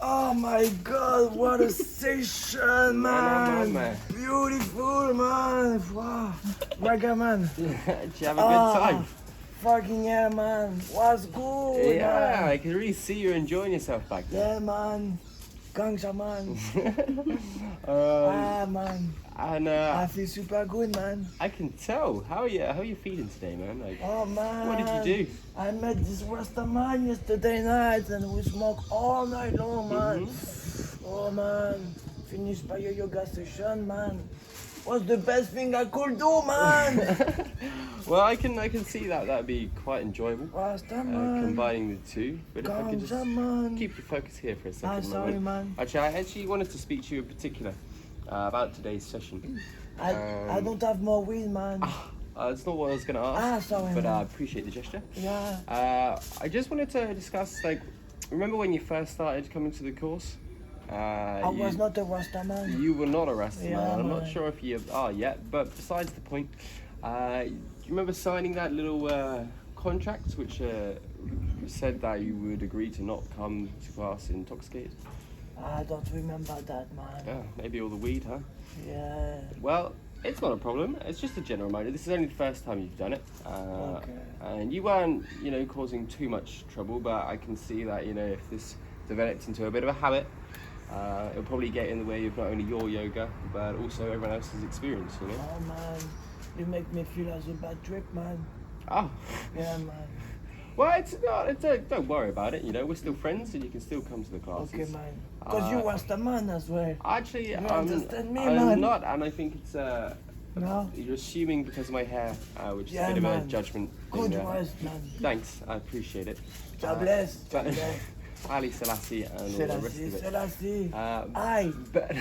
Oh my God, what a session, man! Man. Beautiful, man! Wow, Raga, man! Did you have a good time? Fucking yeah, man! Was good, Yeah, man! I can really see you enjoying yourself back there. Yeah, man! Gangsta, man! Man! And I feel super good, man! I can tell. How are you feeling today, man? Like, Oh, man! what did you do? I met this Rasta man yesterday night and we smoked all night long, man. Oh, man! Finished by a yoga session, man! What's the best thing I could do, man? Well, I can see that'd be quite enjoyable. Rasta man. Combining the two, but if I could just man. keep your focus here for a second. Sorry, man. Actually, I actually wanted to speak to you in particular about today's session. I don't have more weed, man. That's not what I was going to ask. Sorry, but man. I appreciate the gesture. Yeah. I just wanted to discuss, like, remember when you first started coming to the course? I was not a Rasta man. You were not a Rasta Yeah, man. I'm man. not sure if you are yet, but besides the point, do you remember signing that little contract which said that you would agree to not come to class intoxicated? I don't remember that, man. Yeah, maybe all the weed, huh? Yeah. Well, it's not a problem. It's just a general reminder. This is only the first time you've done it. Okay. And you weren't, causing too much trouble, but I can see that, if this developed into a bit of a habit, it'll probably get in the way of not only your yoga, but also everyone else's experience, Oh, man. You make me feel as a bad trip, man. Oh. Yeah, man. Well, it's not, don't worry about it, we're still friends and you can still come to the classes. Okay, man. Because you was the man as well. Actually, You understand me, I'm man? not, and I think it's, No? you're assuming because of my hair, which is Yeah, a bit of man. a judgment. Good thing, words, man. Thanks, I appreciate it. God bless. But Ali Selassie and all the rest of it. Selassie. But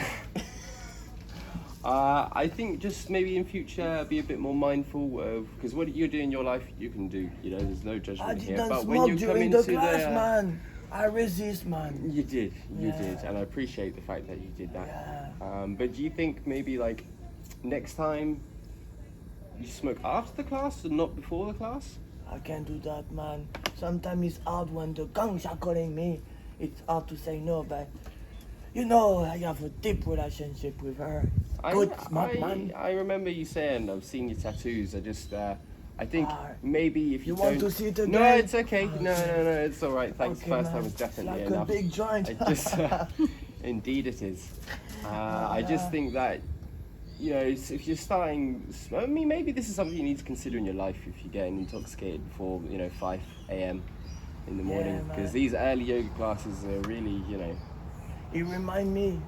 I think just maybe in future be a bit more mindful of, because what you do in your life you can do, there's no I judgment here. didn't But smoke when you come during into the class, man. I resist, man. You did, Yeah. and I appreciate the fact that you did that. Yeah. But do you think maybe like next time you smoke after the class and not before the class? I can't do that, man. Sometimes it's hard when the gangs are calling me. It's hard to say no, but I have a deep relationship with her. Good, smart man. I remember you saying I've seen your tattoos. I think maybe if you want don't- to see it again? No, it's okay. No, it's all right. Thanks. Okay, First man. time was definitely Like enough. a big joint. I just, indeed it is. I just think that, if you're starting, I mean, maybe this is something you need to consider in your life if you're getting intoxicated before, 5 a.m. in the morning, Yeah, because man. these early yoga classes are really, It reminds me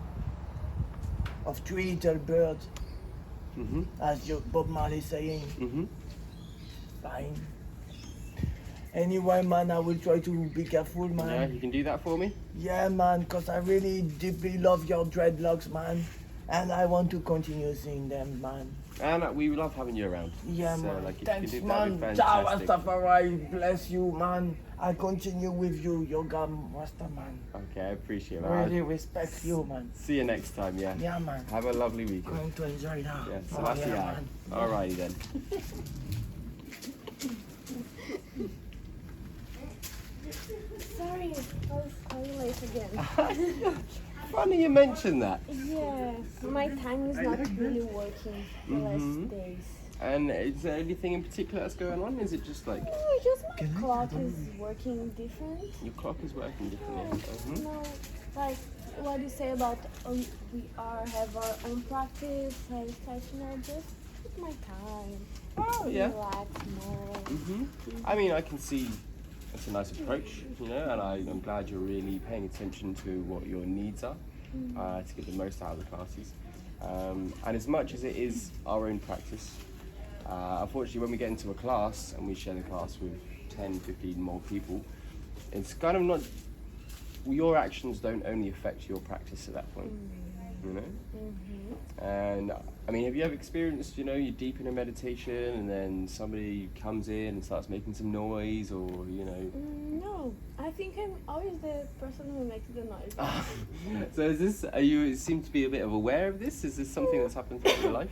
of Three Little Birds, as Bob Marley saying. Fine. Anyway, man, I will try to be careful, Yeah, man. you can do that for me. Yeah, man, because I really deeply love your dreadlocks, man. And I want to continue seeing them, man. And we love having you around. Yeah, So, man. like, if you Thanks, can do that, man. that'd be Ciao, fantastic. Rastafari. Bless you, man. I continue with you, yoga Rasta, man. Okay, I appreciate that. Really respect you, man. See you next time, yeah? Yeah, man. Have a lovely weekend. Going to enjoy now. Yeah, Oh, Selassie, yeah, yeah. man. Alrighty then. Sorry, I was calling late again. Funny you mentioned that. Yes, my time is not really working the last days. And is there anything in particular that's going on? Is it just like No, just my clock is working different. your clock is working differently? Mhm. No, like what you say about we have our own practice, have stationary, just with my time. Oh, yeah. Relax more. I mean, I can see that's a nice approach, and I'm glad you're really paying attention to what your needs are to get the most out of the classes. And as much as it is our own practice, unfortunately, when we get into a class and we share the class with 10, 15 more people, it's kind of not, your actions don't only affect your practice at that point, And I mean, have you ever experienced, you're deep in a meditation and then somebody comes in and starts making some noise or, No, I think I'm always the person who makes the noise. So is this, you seem to be a bit of aware of this? Is this something that's happened throughout your life?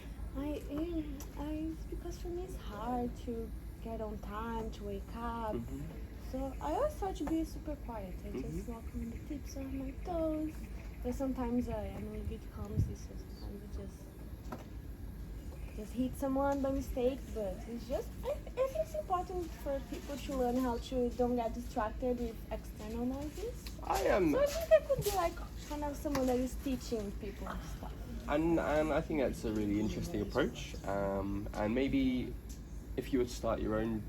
Because for me it's hard to get on time, to wake up. So I always try to be super quiet. I just walk on the tips of my toes. But sometimes I am a little bit clumsy, so sometimes I just hit someone by mistake. But it's just I think it's important for people to learn how to don't get distracted with external noises. I am. So I think I could be like kind of someone that is teaching people stuff. And I think that's a really interesting approach. And maybe if you were to start your own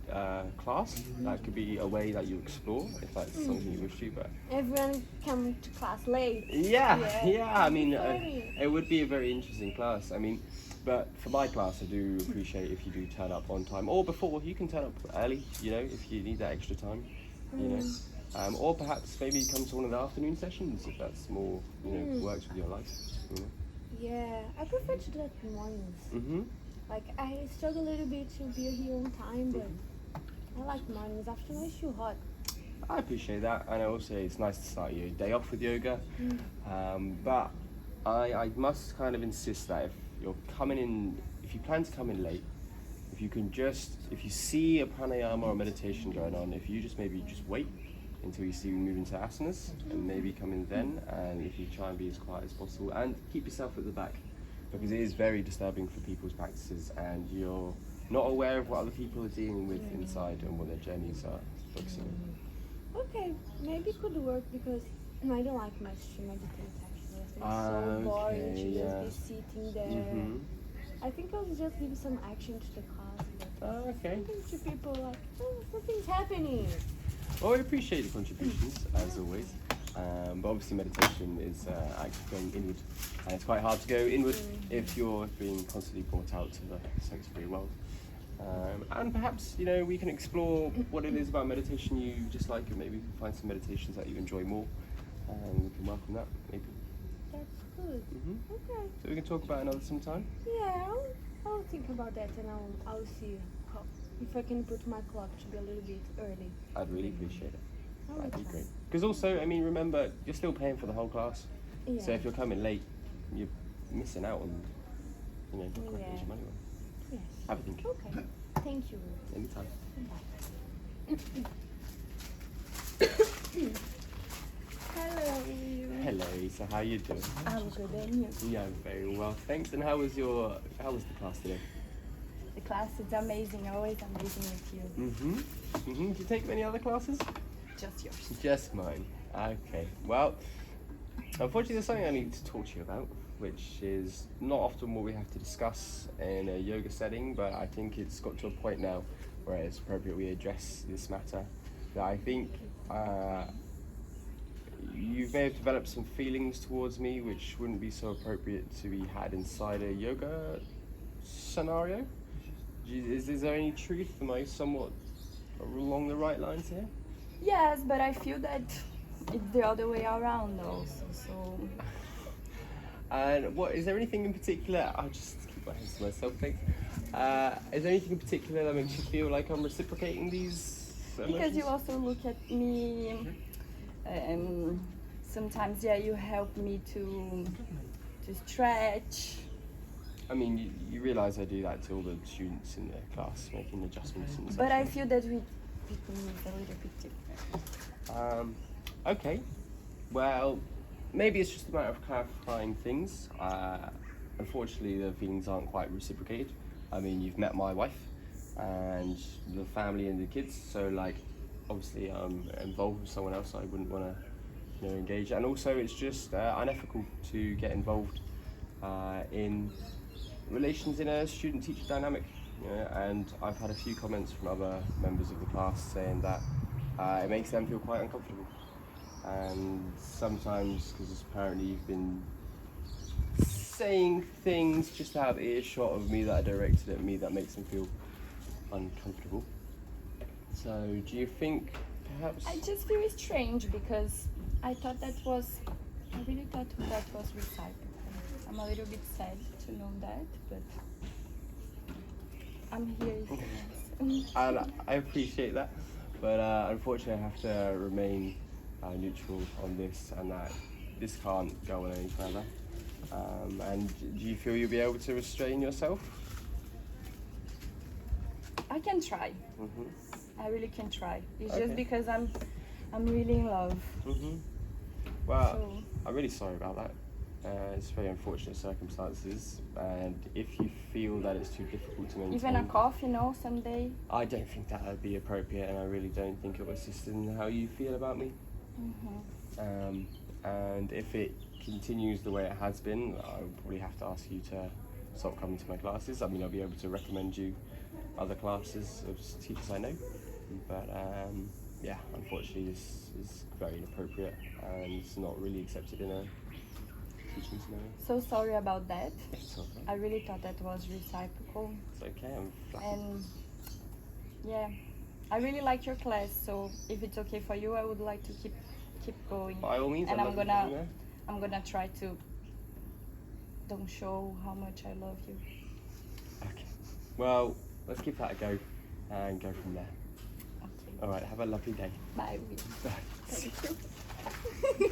class, that could be a way that you explore, if that's something you wish to. But Everyone come to class late. yeah. I mean, Funny. it would be a very interesting class. I mean, but for my class, I do appreciate if you do turn up on time or before. You can turn up early, you know, if you need that extra time, you know. Or perhaps maybe come to one of the afternoon sessions if that's more, you know, works with your life. You know. Yeah, I prefer to do that in mornings. Like I struggle a little bit to be here on time, but I like mornings. Afternoon is too hot. I appreciate that, and also it's nice to start your day off with yoga. But I must kind of insist that if you're coming in, if you plan to come in late, if you see a pranayama or meditation going on, if you maybe wait until you see we move into asanas and maybe come in then, and if you try and be as quiet as possible and keep yourself at the back, because it is very disturbing for people's practices and you're not aware of what other people are dealing with inside and what their journeys are focusing on. Okay, maybe it could work because I don't like much to meditate actually. I think it's so boring to just be sitting there. I think I'll just give some action to the class. But sometimes to people like, oh, something's happening. Well, I appreciate the contributions as always. But obviously meditation is actually going inward, and it's quite hard to go inward if you're being constantly brought out to the sensory world. And perhaps, you know, we can explore what it is about meditation you dislike, and maybe we can find some meditations that you enjoy more, and we can work on that maybe. That's good. Okay. So we can talk about another sometime. Yeah, I'll think about that and I'll see if I can put my clock to be a little bit early. I'd really appreciate it. I'll That'd be try. great. Because also, I mean, remember, you're still paying for the whole class. Yeah. So if you're coming late, you're missing out on, you know, not quite your money well. Yes. Have a think. Okay. Thank you. Anytime. Hello. Hello, Isa. How you doing? I'm good, and you? Yeah, I'm very well, thanks. And how was the class today? The class is amazing, always amazing with you. Did you take many other classes? Just yours. Just mine. Okay. Well, unfortunately, there's something I need to talk to you about, which is not often what we have to discuss in a yoga setting, but I think it's got to a point now where it's appropriate we address this matter. That I think you may have developed some feelings towards me which wouldn't be so appropriate to be had inside a yoga scenario. Is there any truth? Am I somewhat along the right lines here? Yes, but I feel that it's the other way around also, so... And what is there anything in particular? I'll just keep my hands to myself, thanks. Is there anything in particular that makes you feel like I'm reciprocating these emotions? Because you also look at me, and sometimes, yeah, you help me to stretch. I mean, you realise I do that to all the students in the class, making adjustments and such. But I feel that with people is a little bit different. Okay. Well, maybe it's just a matter of clarifying things. Unfortunately, the feelings aren't quite reciprocated. I mean, you've met my wife and the family and the kids, so like, obviously I'm involved with someone else I wouldn't want to, you know, engage. And also, it's just unethical to get involved in relations in a student-teacher dynamic. You know, and I've had a few comments from other members of the class saying that it makes them feel quite uncomfortable. And sometimes, because apparently you've been saying things just out of earshot of me that are directed at me that makes them feel uncomfortable. So, do you think perhaps... I just feel strange because I really thought that was recycled. I'm a little bit sad to know that, but I'm here if you ask. And I appreciate that, but unfortunately I have to remain neutral on this, and that this can't go on any further. And do you feel you'll be able to restrain yourself? I can try. I really can try. It's Okay. just because I'm really in love. Well, So- I'm really sorry about that. It's very unfortunate circumstances, and if you feel that it's too difficult to maintain, Even a cough, someday. I don't think that would be appropriate, and I really don't think it will assist in how you feel about me. And if it continues the way it has been, I'll probably have to ask you to stop coming to my classes. I mean, I'll be able to recommend you other classes of teachers I know, but yeah, unfortunately this is very inappropriate and it's not really accepted in a teaching scenario. So sorry about that. It's okay. I really thought that was reciprocal. It's okay, I'm flattered. And yeah, I really like your class. So if it's okay for you, I would like to keep going. By all means, And I'd I'm love gonna you to I'm gonna try to don't show how much I love you. Okay. Well, let's give that a go and go from there. Okay. Alright, have a lovely day. Bye. Bye. Thank you.